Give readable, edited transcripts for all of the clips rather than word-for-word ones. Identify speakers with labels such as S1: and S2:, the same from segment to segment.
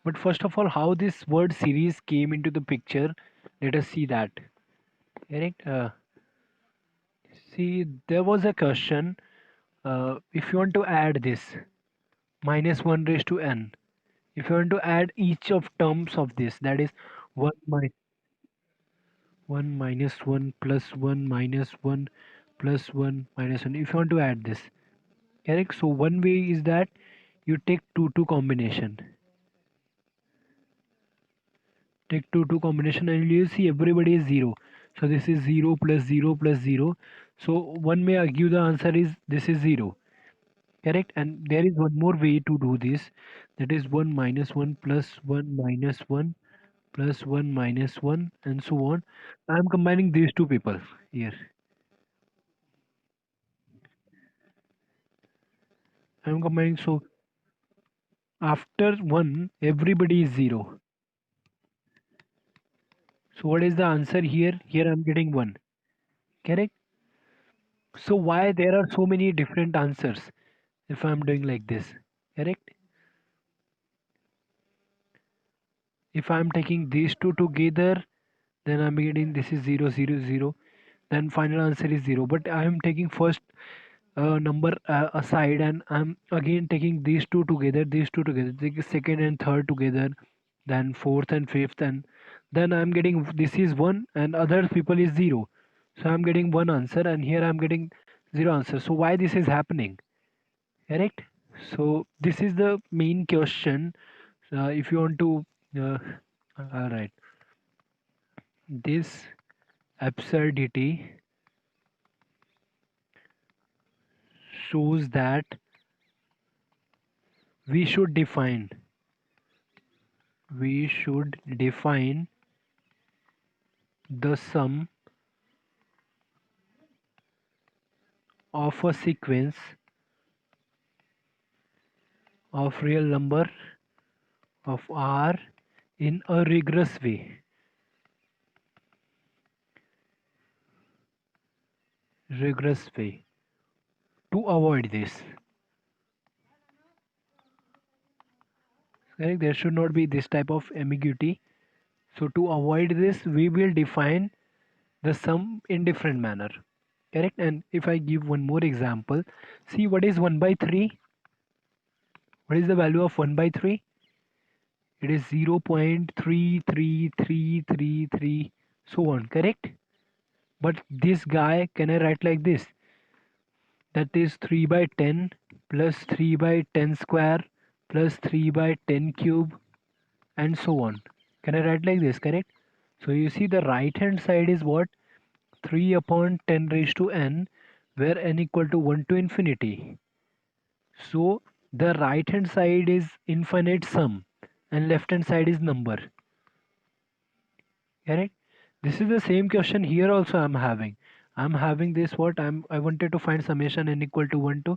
S1: But first of all, how this word series came into the picture, let us see that. Correct. See, there was a question. If you want to add this minus 1 raised to n, if you want to add each of terms of this, that is 1 minus 1 minus 1 plus 1 minus 1 plus 1 minus 1, if you want to add this, correct? So one way is that you take 2 combination. Take 2 combination and you see everybody is 0. So this is 0 plus 0 plus 0. So one may argue the answer is this is 0. Correct? And there is one more way to do this. That is 1 minus 1 plus 1 minus 1 plus 1 minus 1 and so on. I am combining these two people here. I am combining, so after 1 everybody is 0. So what is the answer here? Here I am getting 1. Correct? So why there are so many different answers if I am doing like this? Correct? If I am taking these two together, then I'm getting this is 0 0 0. Then final answer is 0. But I am taking first number aside, and I'm again taking these two together, take second and third together, then fourth and fifth, and then I'm getting this is 1 and other people is 0. So I'm getting one answer and here I'm getting 0 answer. So why this is happening? Correct? So this is the main question. If you want to uh, all right, this absurdity shows that we should define we should define the sum of a sequence of real number of R in a rigorous way to avoid this. Correct? There should not be this type of ambiguity. So to avoid this, we will define the sum in different manner. Correct? And if I give one more example, see what is 1 by 3? What is the value of 1 by 3? It is 0.33333, so on. Correct? But this guy, can I write like this? That is 3 by 10 plus 3 by 10 square plus 3 by 10 cube and so on. Can I write like this? Correct? So you see the right hand side is what? 3 upon 10 raised to n, where n equal to 1 to infinity. So the right hand side is infinite sum and left hand side is number. Correct? This is the same question here also I'm having this what I wanted to find summation n equal to 1 to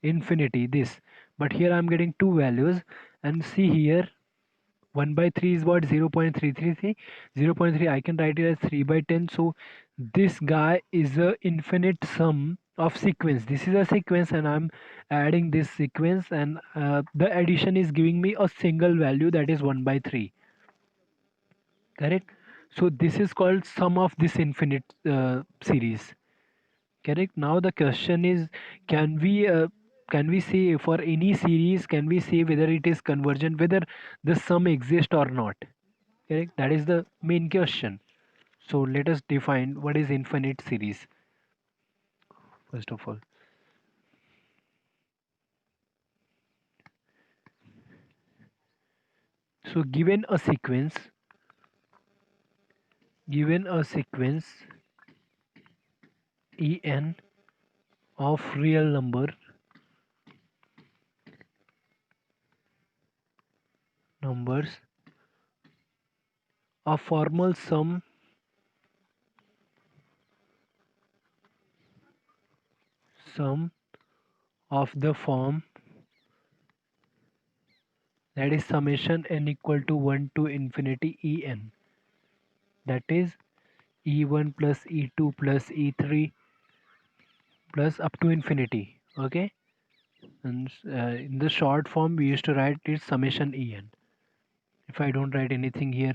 S1: infinity this, but here I'm getting two values, and see here 1 by 3 is what? 0.333. 0.3 I can write it as 3 by 10. So this guy is a infinite sum of sequence. This is a sequence and I'm adding this sequence, and the addition is giving me a single value, that is 1 by 3. Correct? So this is called sum of this infinite series. Correct? Now the question is, can we uh, can we say for any series, can we say whether it is convergent, whether the sum exists or not? Correct? That is the main question. So let us define what is infinite series first of all. So given a sequence en of real numbers, a formal sum of the form, that is summation n equal to 1 to infinity en, that is e1 plus e2 plus e3 plus up to infinity. Okay, and in the short form we used to write it summation en. If I don't write anything here,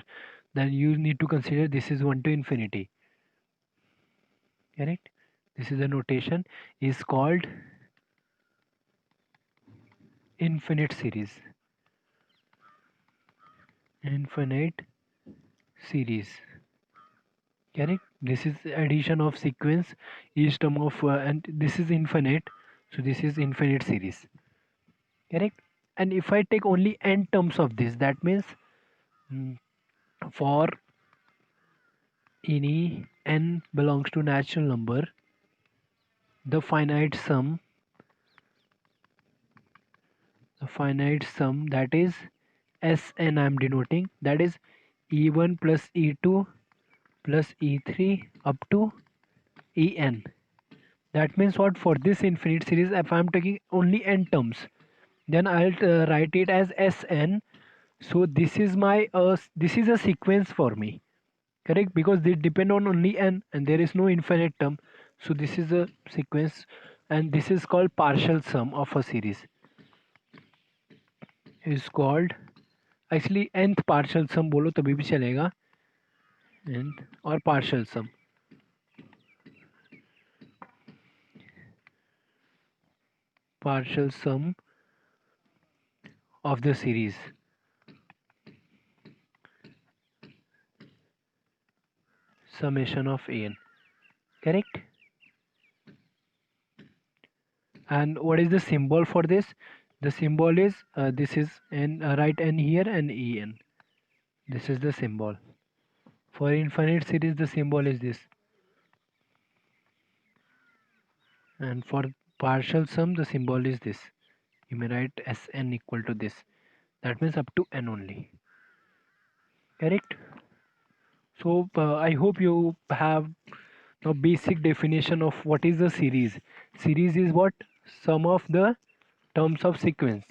S1: then you need to consider this is 1 to infinity. Correct? This is the notation is called infinite series. Infinite series. Correct? This is addition of sequence each term of and this is infinite, so this is infinite series. Correct? And if I take only n terms of this, that means mm, for any n belongs to natural number, the finite sum, that is Sn, I am denoting, that is e1 plus e2 plus e3 up to en. That means what? For this infinite series, if I am taking only n terms, then I'll write it as Sn. So this is my this is a sequence for me, correct? Because they depend on only n and there is no infinite term. So this is a sequence, and this is called partial sum of a series. Is called actually nth partial sum बोलो तभी भी चलेगा, nth or partial sum. Partial sum of the series. Summation of an. Correct? And what is the symbol for this? The symbol is this is n, write n here and en. This is the symbol. For infinite series, the symbol is this. And for partial sum, the symbol is this. You may write Sn equal to this. That means up to n only. Correct? So I hope you have a basic definition of what is a series. Series is what? Sum of the terms of sequence.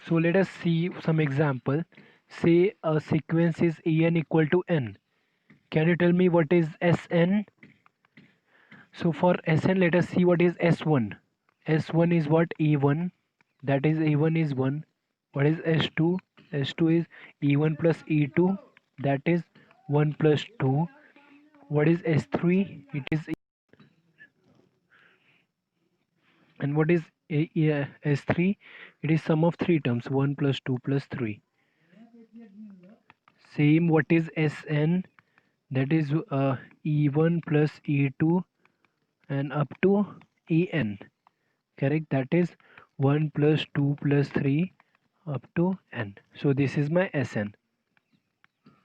S1: So let us see some example. Say a sequence is en equal to n. Can you tell me what is Sn? So for Sn, let us see what is S1. S1 is what? E1. That is E1 is 1. What is S2? S2 is E1 plus E2. That is 1 plus 2. What is S3? It is, and what is S3? It is sum of three terms, 1 plus 2 plus 3. Same, what is Sn? That is E1 plus E2 and up to En. Correct? That is 1 plus 2 plus 3 up to n. So this is my Sn.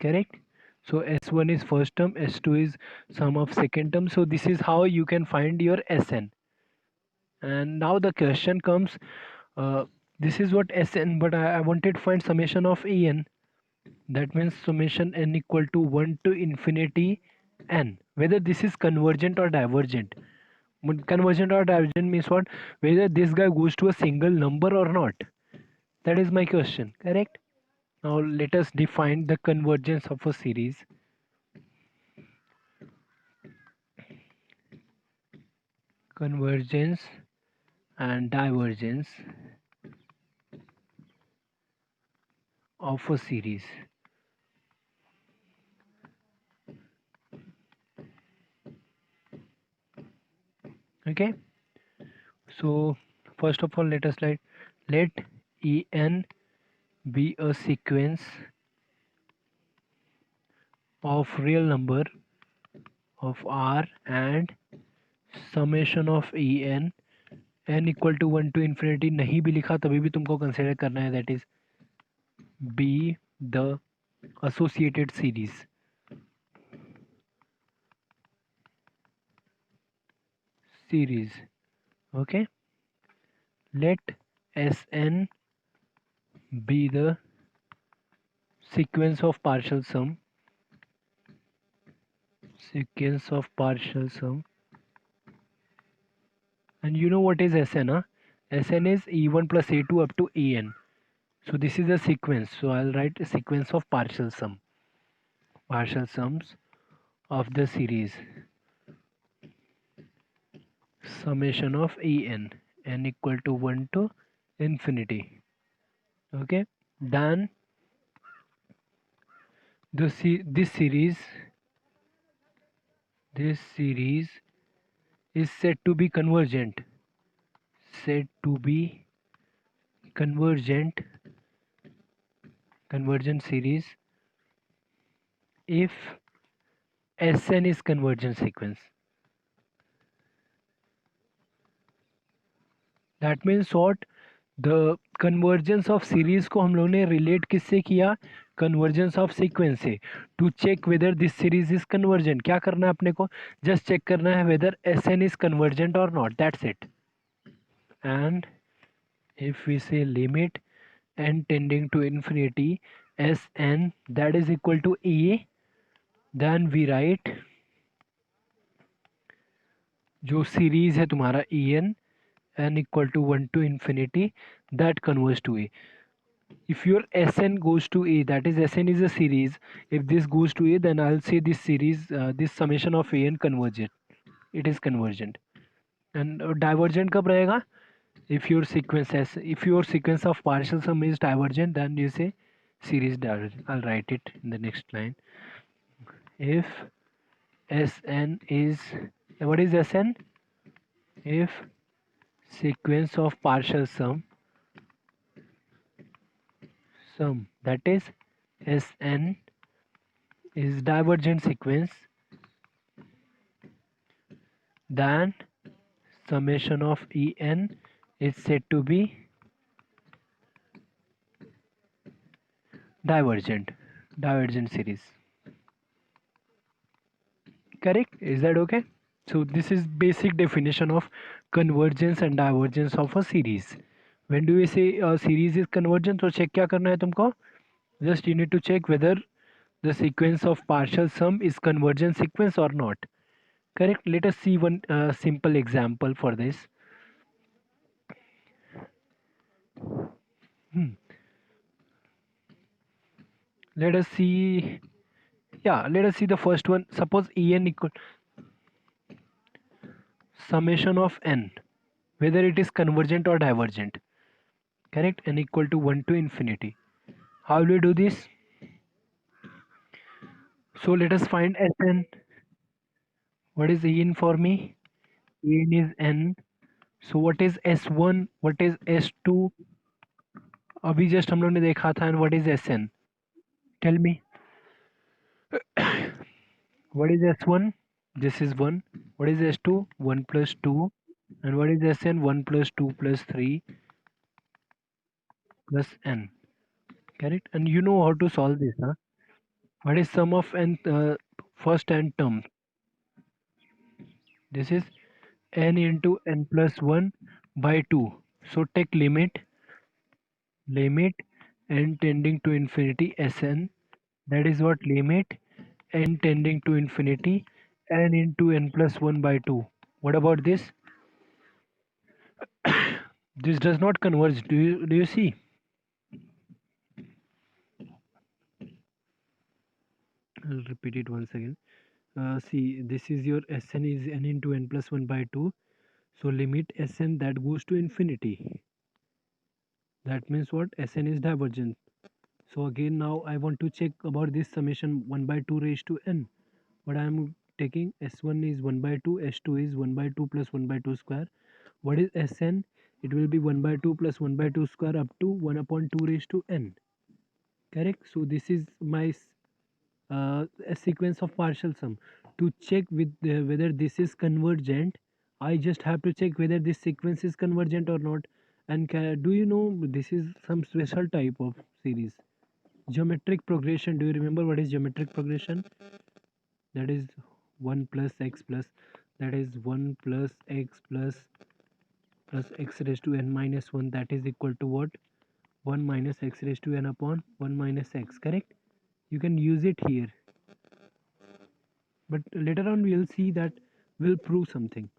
S1: Correct? So S1 is first term, S2 is sum of second term. So this is how you can find your Sn. And now the question comes, this is what Sn, but I wanted to find summation of En. That means summation n equal to 1 to infinity n. Whether this is convergent or divergent. Convergent or divergent means what? Whether this guy goes to a single number or not. That is my question. Correct? Now let us define the convergence of a series. Convergence and divergence of a series. Okay. So first of all, let us let En be a sequence of real number of R and summation of En n equal to 1 to infinity नहीं भी लिखा तभी भी तुमको consider करना है, that is be the associated series. Okay, let Sn be the sequence of partial sum. And you know what is Sn, huh? Sn is e1 plus a2 up to en. So this is a sequence, so I'll write a sequence of partial sums of the series, summation of n equal to 1 to infinity. Okay, then this series is said to be convergent convergent series if Sn is convergent sequence. That means what? The convergence of series को हम लोगों ने relate किससे किया? Convergence of sequence से. To check whether this series is convergent, क्या करना है अपने को? Just check करना है whether Sn is convergent or not. That's it. And if we say limit n tending to infinity Sn that is equal to E, then we write जो series है तुम्हारा En n equal to 1 to infinity that converges to A. If your Sn goes to A, that is Sn is a series. If this goes to A, then I'll say this series, this summation of An convergent. It is convergent. And divergent कब रहेगा? If your sequence of partial sum is divergent, then you say series divergent. I'll write it in the next line. If Sn is, what is Sn? If sequence of partial sum that is Sn is divergent sequence, then summation of En is said to be divergent series. Correct? Is that okay? So this is basic definition of convergence and divergence of a series. When do we say a series is convergent? So check क्या करना है तुमको? Just you need to check whether the sequence of partial sum is convergent sequence or not. Correct? Let us see one simple example for this. Let us see. Yeah, let us see the first one. Suppose En equal summation of n, whether it is convergent or divergent. Correct? N equal to 1 to infinity. How will we do this? So let us find Sn. What is En for me? En is n. So what is S1? What is S2? अभी just हम लोग ने देखा था. And what is Sn? Tell me. What is S1? This is 1. What is S2? 1 plus 2. And what is Sn? 1 plus 2 plus 3 plus n. Correct? And you know how to solve this, huh? What is sum of n first n terms? This is n into n plus 1 by 2. So take limit n tending to infinity Sn. That is what limit n tending to infinity n into n plus 1 by 2. What about this? This does not converge. Do you see? I'll repeat it once again. See, this is your Sn is n into n plus 1 by 2. So limit Sn that goes to infinity. That means what? Sn is divergent. So again now I want to check about this summation 1 by 2 raised to n. What I am taking S1 is 1 by 2, S2 is 1 by 2 plus 1 by 2 square. What is Sn? It will be 1 by 2 plus 1 by 2 square up to 1 upon 2 raised to n. Correct? So this is my a sequence of partial sum. To check with whether this is convergent, I just have to check whether this sequence is convergent or not. And do you know this is some special type of series? Geometric progression. Do you remember what is geometric progression? That is 1 plus x plus, that is 1 plus x plus x raised to n minus 1, that is equal to what? 1 minus x raised to n upon 1 minus x. Correct? You can use it here, but later on we'll see that will prove something.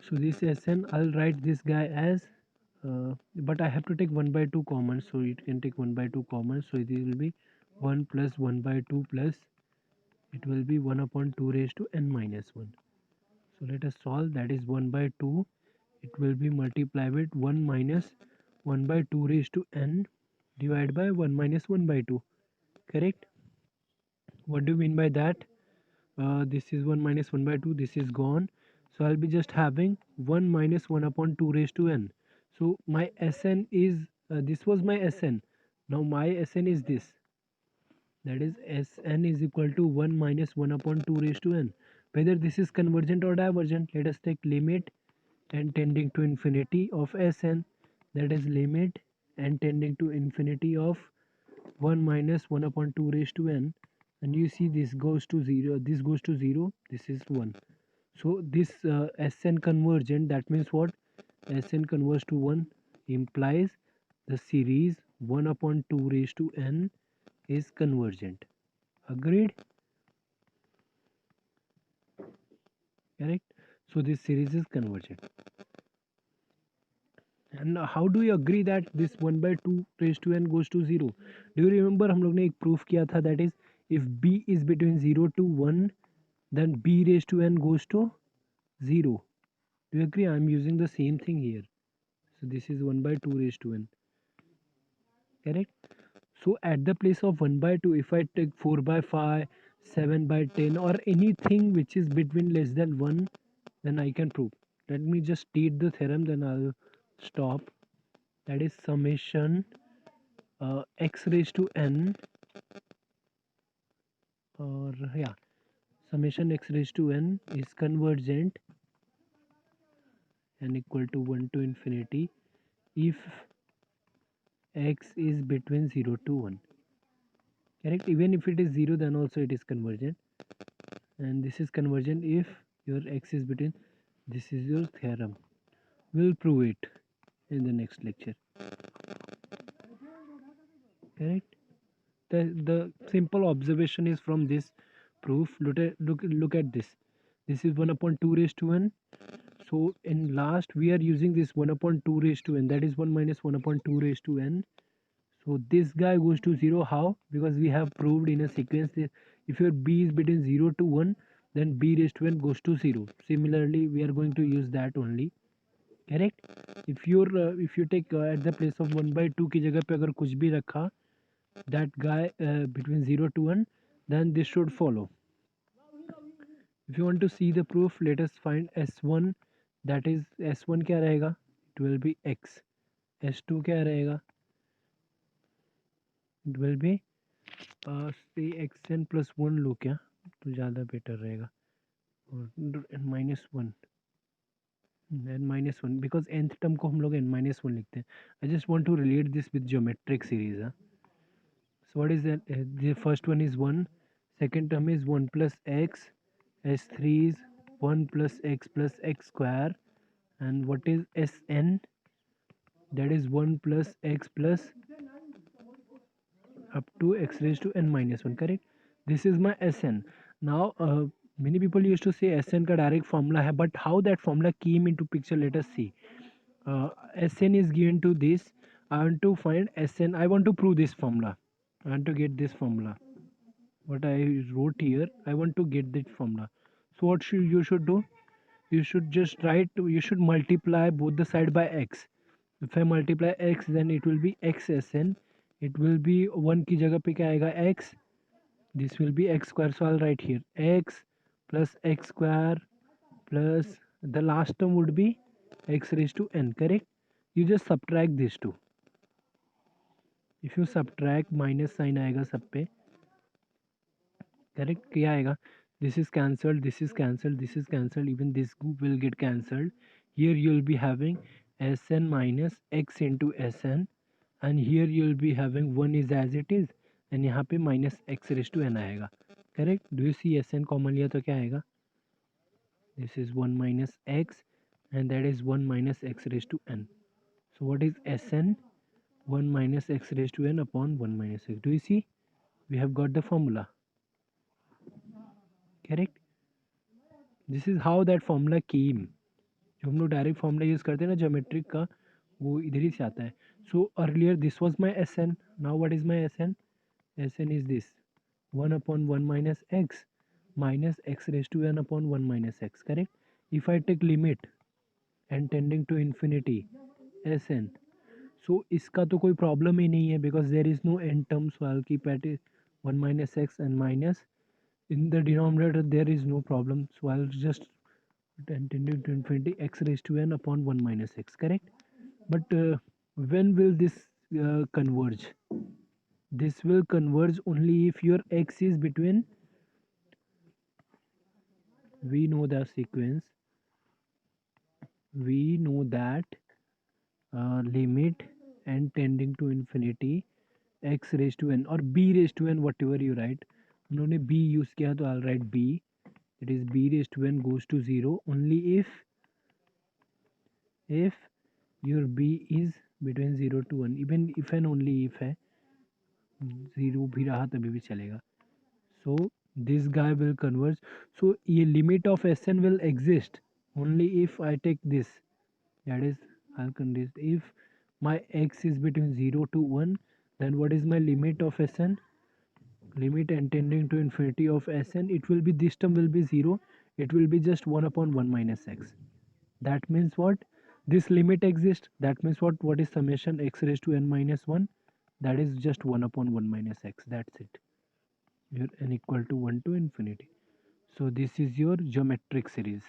S1: So this Sn, I'll write this guy as but I have to take 1 by 2 common, so it can take 1 by 2 common, so it will be 1 plus 1 by 2 plus it will be 1 upon 2 raised to n minus 1. So let us solve. That is 1 by 2. It will be multiplied with 1 minus 1 by 2 raised to n divided by 1 minus 1 by 2. Correct? What do you mean by that? This is 1 minus 1 by 2, this is gone. So I'll be just having 1 minus 1 upon 2 raised to n. So my Sn is, this was my Sn. Now my Sn is this. That is Sn is equal to 1 minus 1 upon 2 raised to n. Whether this is convergent or divergent, let us take limit n tending to infinity of Sn. That is limit n tending to infinity of 1 minus 1 upon 2 raised to n, and you see this goes to 0, this goes to 0, this is 1. So this Sn convergent, that means what? Sn converges to 1 implies the series 1 upon 2 raised to n is convergent. Agreed? Correct? So this series is convergent. And how do you agree that this 1 by 2 raised to n goes to 0? Do you remember हम लोग ने एक proof किया था, that is if b is between 0 to 1 then b raised to n goes to 0. Do you agree? I am using the same thing here. So this is 1 by 2 raised to n. Correct? So at the place of 1 by 2, if I take 4 by 5, 7 by 10 or anything which is between less than 1, then I can prove. Let me just state the theorem, then I'll stop. That is summation x raised to n, or yeah, summation x raised to n is convergent and equal to 1 to infinity if x is between 0 to 1. Correct? Even if it is 0, then also it is convergent, and this is convergent if your x is between, this is your theorem. We'll prove it in the next lecture. Correct? The simple observation is from this proof. Look at this. This is 1 upon 2 raised to n. So in last we are using this 1 upon 2 raised to n, that is 1 minus 1 upon 2 raised to n. So this guy goes to 0. How? Because we have proved in a sequence that if your b is between 0 to 1, then b raised to n goes to 0. Similarly, we are going to use that only. Correct? If you take at the place of 1 by 2 की जगह पे अगर कुछ भी रखा, that guy between 0 to 1, then this should follow. If you want to see the proof, let us find S1. That is S1 क्या रहेगा? It will be x. S2 क्या रहेगा? It will be say xn plus 1 लो क्या, तो ज़्यादा better रहेगा, और -1 n -1, because nth term को हम लोग n -1 लिखते हैं. I just want to relate this with geometric series. So what is that? The first one is 1, second term is 1 plus x, s3 is 1 plus x square, and what is Sn? That is 1 plus x plus up to x raised to n minus 1. Correct? This is my Sn. Now many people used to say Sn का direct formula है, but how that formula came into picture, let us see. Sn is given to this. I want to find Sn. I want to prove this formula. I want to get this formula. What I wrote here, I want to get that formula. So what you should do? You should just you should multiply both the side by x. If I multiply x, then it will be xsn. It will be 1 की जगह पे क्या आएगा, x. This will be x square. So I'll write here x plus x square plus the last term would be x raised to n. Correct? You just subtract these two. If you subtract, minus sign आएगा सब पे. Correct? क्या आएगा? This is cancelled, this is cancelled, this is cancelled, even this will get cancelled. Here you will be having Sn minus x into Sn, and here you will be having 1 is as it is, and यहाँ पे minus x raised to n आएगा. Correct? Do you see Sn common लिया तो क्या आएगा? This is 1 minus x, and that is 1 minus x raised to n. So what is Sn? 1 minus x raised to n upon 1 minus x. Do you see? We have got the formula. Correct? This is how that formula came. जो हम लोग direct formula use करते हैं ना geometric का, वो इधर ही से आता है. So earlier this was my S N. Now what is my S N? S N is this 1 upon 1 minus x raised to n upon 1 minus x. Correct? If I take limit and tending to infinity S N, so इसका तो कोई problem ही नहीं है, because there is no N term. So I will keep at 1 minus x and minus In the denominator there is no problem, so I'll just 10 tending to infinity x raised to n upon 1 minus x, correct? But when will this converge? This will converge only if your x is between, we know the sequence, we know that limit n tending to infinity x raised to n or b raised to n, whatever you write. उन्होंने b use किया तो I'll write b, it is b raised to n goes to 0 only if your b is between 0 to 1, even if and only if है, 0 भी रहा तभी भी चलेगा. So this guy will converge. So a limit of Sn will exist only if I take this, that is I'll condense if my x is between 0 to 1, then what is my limit of Sn? Limit n tending to infinity of Sn, it will be, this term will be 0, it will be just 1 upon 1 minus x. That means what? This limit exists. That means what is summation x raised to n minus 1? That is just 1 upon 1 minus x. That's it. Your n equal to 1 to infinity. So this is your geometric series.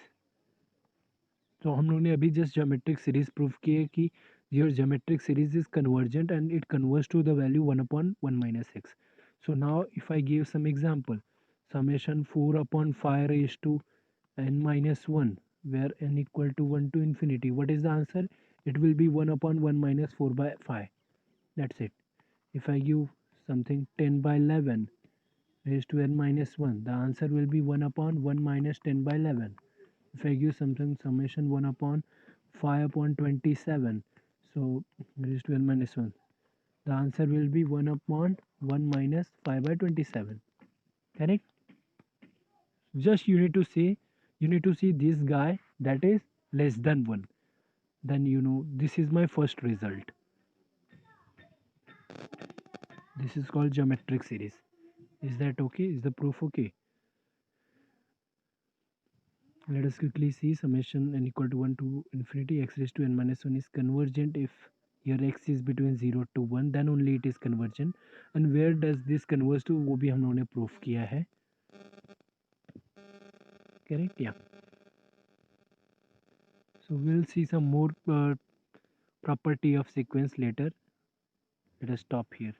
S1: तो हम लोग ने अभी just geometric series prove की है कि your geometric series is convergent and it converse to the value 1 upon 1 minus x. So now if I give some example, summation 4 upon 5 raised to n minus 1, where n equal to 1 to infinity, what is the answer? It will be 1 upon 1 minus 4 by 5. That's it. If I give something 10 by 11 raised to n minus 1, the answer will be 1 upon 1 minus 10 by 11. If I give something summation 1 upon 5 upon 27, so raised to n minus 1, the answer will be 1 upon 1 minus 5 by 27. Correct? Just you need to see this guy that is less than 1. Then you know this is my first result. This is called geometric series. Is that okay? Is the proof okay? Let us quickly see summation n equal to 1 to infinity x raised to n minus 1 is convergent if your x is between 0 to 1, then only it is convergent. And where does this converge to, वो भी हम लोगों ने proof किया है. Correct? Yeah. So we'll see some more property of sequence later. Let us stop here.